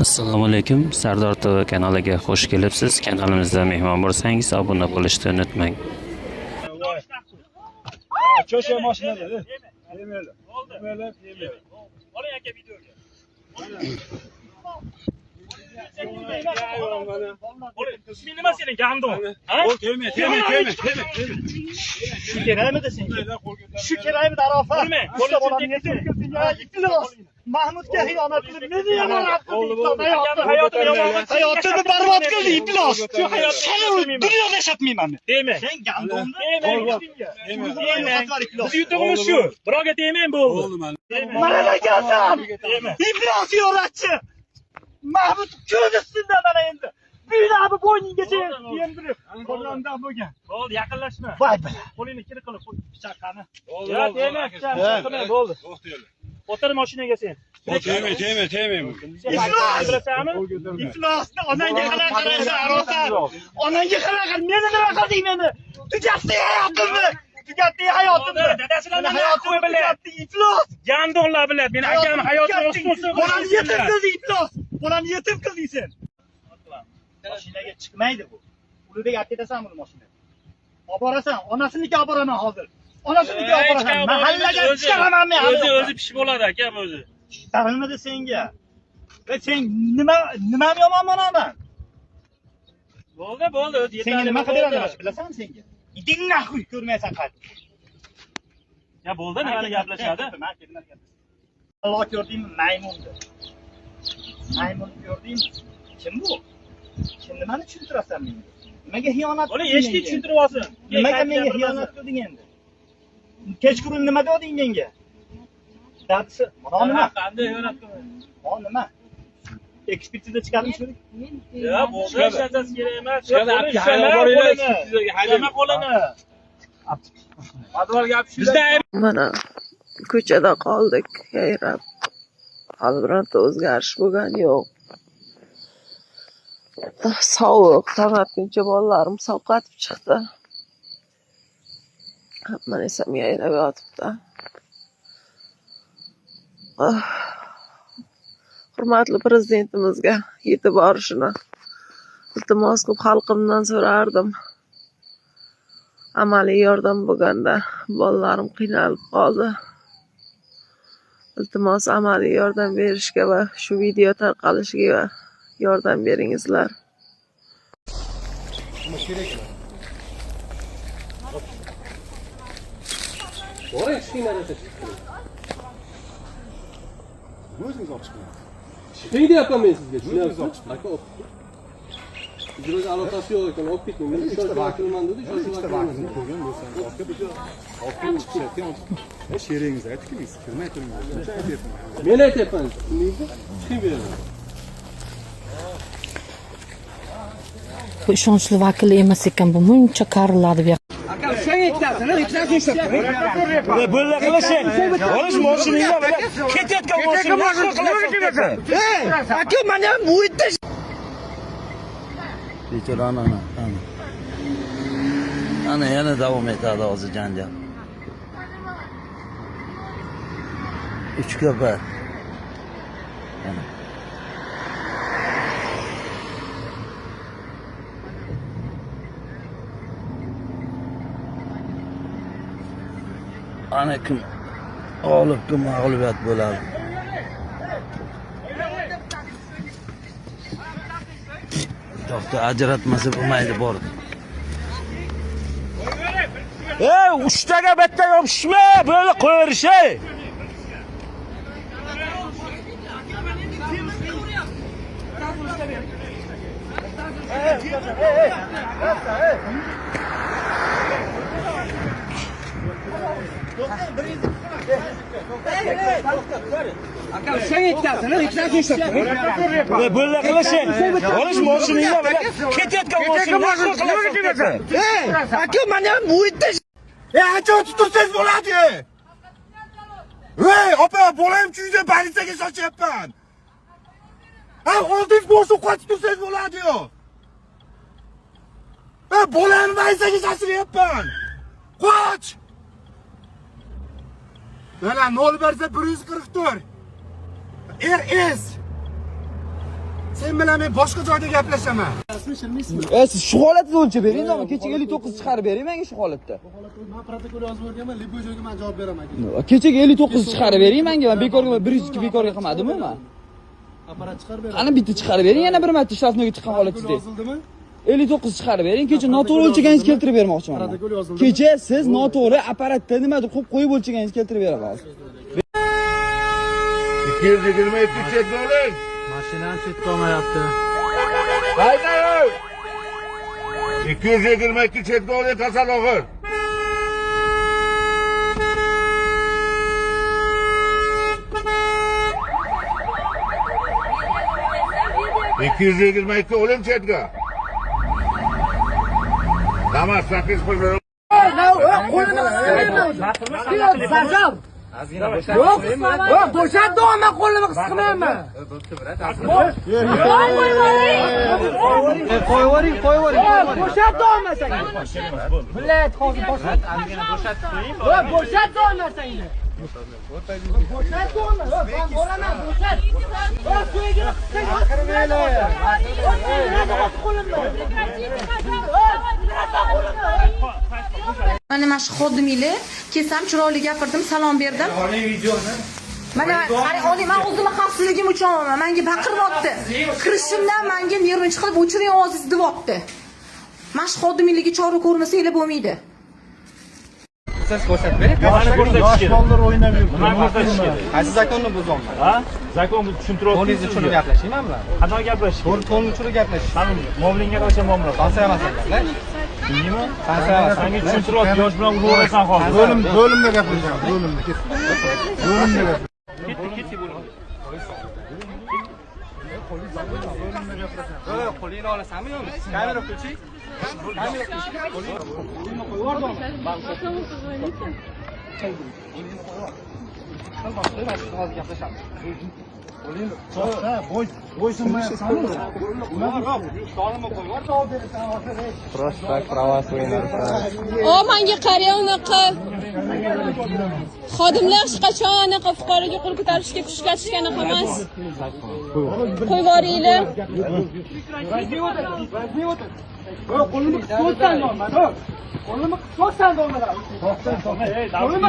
Assalomu alaykum. Sardor TV kanaliga xush kelibsiz. Kanalimizda mehmon bo'lsangiz, obuna bo'lishni unutmang. Cho'sha mashinada. Yemaylar. Oling aka videoga. İsmin nima senin gandon? Ha? Teme. Şu keraymi de sen? Şu keraymi de Arafat. Usta bolam yetim. Ya iflos. Mahmudga xiyonat qilib, meni yomonat qildi. Hayotini barbod qildi iflos. Shu hayotni dunyoda yashatmayman men. Deme. Sen gandonda Biz yutug'imiz shu. Birovga tegmang bo'ldi. Mana da gandon. İflos yo'ratchi. Mahmud ko'z ustida mana endi. Buyuradi bo'yninggacha yendirib. Qo'llandan bo'lgan. Bo'ldi, yaqinlashma. Voy bilan. Qo'lingni kir qilib qo'y pichoqani. Ya, tegma, pichoqni bo'ldi. O'tir mashinaga sen. Tegma. Iflos bilasanmi? Iflosni onangga qaraysan, Arofat. Onangga qaraysan, meni nima qilding meni? Tugatding hayotimni. Dadasilarni hayotini biladi. Iflos. Gandonlar biladi. Meni akam hayotini o'stirsin. Bolani yetim qilding iflos. Bolani yetim qilding sen. Mashinaga chiqmaydi bu. Ulubek olib ketasan buni mashinaga. Olib borasan, onasiniki olib boraman hozir. Onasiniki olib borasan. Mahallaga chiqaraman men. O'zi pish bo'ladi aka bu o'zi. Chiqarilmadi senga. Va sen nima yomon bo'laman? Bo'ldi, o'zi yetadi. Senga nima qiladi bilasanmi senga? Iding naxuy ko'rmaysan qaytib. Ya bo'ldi, nimani gaplashadi? Alloh ko'rdingmi maymunni? Maymun ko'rdingmi? Kim bu? Sen nimani tushuntirasan menga? Nimaga xiyonat qilding? Buni eshitib tushuntirib olsin. Nimaga menga xiyonat qilding endi? Kechqurun nima deding menga? Dadisi, mana nima? Qanday xiyonat qilding? Mana nima? Ekspertiza chiqardim shu. Ya bo'ldi, shazasi kerak emas. Nima qo'lini? Advor gap shu. Mana ko'chada qoldik, yayrab. Hali bironta o'zgarish bo'lgani yo'q. Sovuq, tong otguncha bolalarim sovqatib chiqdi. Hamma narsam yayrab yotibdi. Hurmatli prezidentimizga yetib borishini iltimos qilib xalqimdan so'rardim. Amaliy yordam bo'lganda bolalarim qiynalib qoldi. Iltimos amaliy yordam berishga va shu video tarqalishiga yordam beringizlar. O'zingiz olib chiqing. Chiqing deyapman men sizga, tushunyapsiz? Aka ijroga aloqasi yo'q ekan, olib keting. Men shoshilman dedi, shoshilman qo'ygan bo'lsam, orqa bitta olib chiqishayotgan. Sheringiz aytdiki, men kirmay turing. Men aytyapman, chiqing bu yerdan. Bu ishonchli vakil emas ekan, bu muncha kariladi bu. Aka, sen aytding, Bo'la qilishing. Olish mashinangda bilan ketayotgan mashinani Hey, aka, men ham bu yerda Bechora ana yana davom etadi hozir janjal. 3 ga 1. Ana kim g'olib, kim mag'lubiyat bo'ladi. To'xta, ajratmasa bo'lmaydi bordi. Ey, 3 taga bitta yopishma, böyle qo'yirish. Aka, sen aytding, Bo'la qilishing. Olish mashinangda bilan ketayotgan mashinani Hey, aka, men ham bu yerda ancha tutursangiz bo'ladi. Hey, opa, bolam chuyda politsiyaga sochyapman. Oldingiz boshib qochib tursangiz bo'ladi-ku. Bolamni politsiyaga sochiryapman. Qoch! Mana 0 bersa 144. RS Sen bilan men boshqa joyda gaplashaman. Siz shu holatda o'lchab bering, kechaga 59 chiqarib bering menga shu holatda. Men protokol yozib o'rganman, liboy joyga men javob beraman. Kechaga 59 chiqarib bering menga, men bekorga 102 bekorga qilmadimmi men? Apparat chiqarib bering. Qani bitta chiqarib bering, yana bir marta shtatnoga chiqqan holatda. Yozildimi? 59 chiqarib bering, kecha noto'g'ri o'lchaganingizni keltirib bermoqchiman. Protokol yozildimi? Kecha siz noto'g'ri apparatda nimadir qo'yib o'lchaganingizni keltirib beraman. 222 chetga oling. Mashinani chetga olmayapti. Haydang. 222 chetga oling, kasal og'ir. İki yüz yigirma ikki oling chetga. Damas 8 pul ber. Yo'q, bo'shatdi, men qo'limni qis qilmayman. Qo'yvoring. Bo'shatdi olmasang. Millat hozir bo'shat. Bo'shatdi olmasang. Bo'shatdi olmas. Men boraman, bo'shat. To'yga Mana mana shu xodiminglar kelsam chiroyli gapirdim, salom berdim. Mana qarang, oling, men o'zimni xavfsizligim uchun olaman. Menga baqiryapti. Kirishimdan menga nervni chiqarib o'chiring ovozingizni deyapti. Mana shu xodiminglarga chora ko'rmasanglar bo'lmaydi. Siz ko'rsatib bering. Yosh bolalar o'ynab yuribdi. Nima ko'rsatish kerak? Qaysi zakonni buzyapman? Ha? Zakon tushuntiryapti. Qo'lingizni tushunib gaplashingmi bilan? Qanaqa gaplash? Qo'lni tushunib gaplash. Qani muomalangiz qarash muomala. Sansayamasdan gaplash. Tushundingmi? Senga tushuntiryapti, yosh bilan uraverasan hozir. Bo'limda gaplashaman. Bo'limda ket. Bo'limda gaplashaman. Ketdi bo'limda. Qo'lingni olasanmi yo'qmi? Kamera qo'ychi. O, menga qarang unaqa. Xodimlar hech qachon anaqa fuqaroga qo'l ko'tarishga kuchlatishgan emas. Qo'yib yuboringlar. Qo'limni qisqotsan nomad. Qo'limni qisqotsan nomad. Qo'limni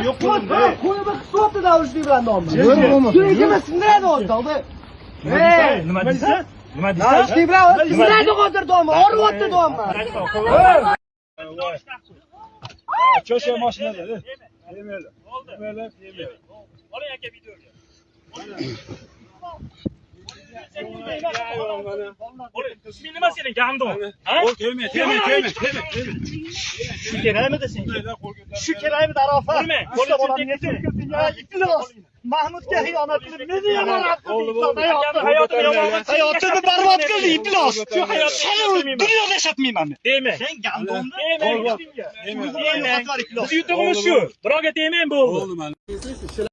qisqotdi davishlik bilan nomad. Suyigimni sindiradi hozir. Nima deysan? Nima deysan? Ishlik bilan sindiradi hozir domla. Oryapti domla. Cho'sha mashinada. Yemaylar. Oling aka videoga. Nima sening gandon? Ha? Kelma. Shu kerakmidi senga? Shu kerakmidi Arafat? Mahmudga xiyonat qilib meni yomonat qilding. Hayotini barbod qilding, iflos. Shu hayotni dunyoda yashatmayman men. Deyman. Sen gandonni deyman. Biz yutug'imiz shu. Birovga deyman bo'ldi.